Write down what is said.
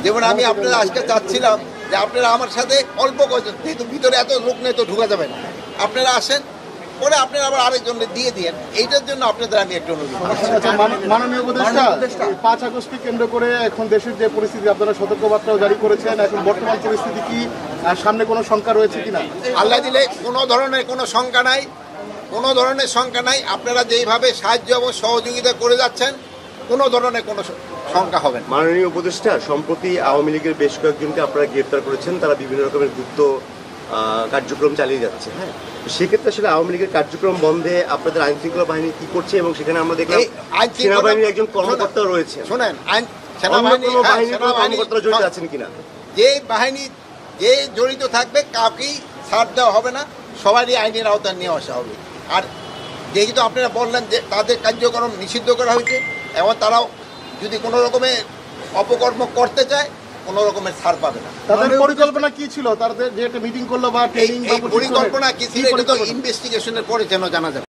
যেমন আমি আপনারা আজকে চাচ্ছিলাম যে আপনারা আমার সাথে অল্প কয়েকজন, যেহেতু ভিতরে এত লোক নেই তো ঢুকা যাবে না, আপনারা আসেন, পরে আপনারা আবার আরেকজনকে দিয়ে দিয়েন। এইটার জন্য আপনাদের আমি একটু অনুরোধ করছি। মাননীয় উপদেষ্টা, 5 আগস্টকে কেন্দ্র করে এখন দেশের যে পরিস্থিতি, আপনারা সতর্কবার্তাও জারি করেছেন, এখন বর্তমান পরিস্থিতি কি সামনে কোনো শঙ্কা রয়েছে কিনা? আল্লাহ দিলে কোনো ধরনের কোনো শঙ্কা নাই, কোনো ধরনের শঙ্কা নাই। আপনারা যেইভাবে সাহায্য এবং সহযোগিতা করে যাচ্ছেন, কোনো ধরনের কোনো শঙ্কা হবে না। মাননীয় উপদেষ্টা, সম্প্রতি আওয়ামী লীগের বেশ কয়েকজনকে আপনারা গ্রেফতার করেছেন, তারা বিভিন্ন রকমের গুপ্ত কার্যক্রম চালিয়ে যাচ্ছে। হ্যাঁ, সেক্ষেত্রে আসলে আওয়ামী লীগের কার্যক্রম বন্ধে আপনাদের আইন শৃঙ্খলা বাহিনী কি করছে? এবং সেখানে আমরা দেখলাম সেনাবাহিনীর একজন কর্মকর্তা রয়েছে। শোনেন, কর্মকর্তারা জড়িত আছেন কিনা? যে বাহিনী যে জড়িত থাকবে কাউকেই ছাড় দেওয়া হবে না, সবারই আইনের আওতায় নিয়ে আসা হবে। আর যেহেতু আপনারা বললেন যে তাদের কার্যক্রম নিষিদ্ধ করা হয়েছে, এবং তারাও যদি কোনো রকমের অপকর্ম করতে চায়, কোনো রকমের ছাড় পাবে না। তাদের পরিকল্পনা কি ছিল? তাদের যে একটা মিটিং করলো বা ট্রেনিং বা পরিকল্পনা কি ছিল, এটা তো ইনভেস্টিগেশনের পরে যেন জানা যাবে।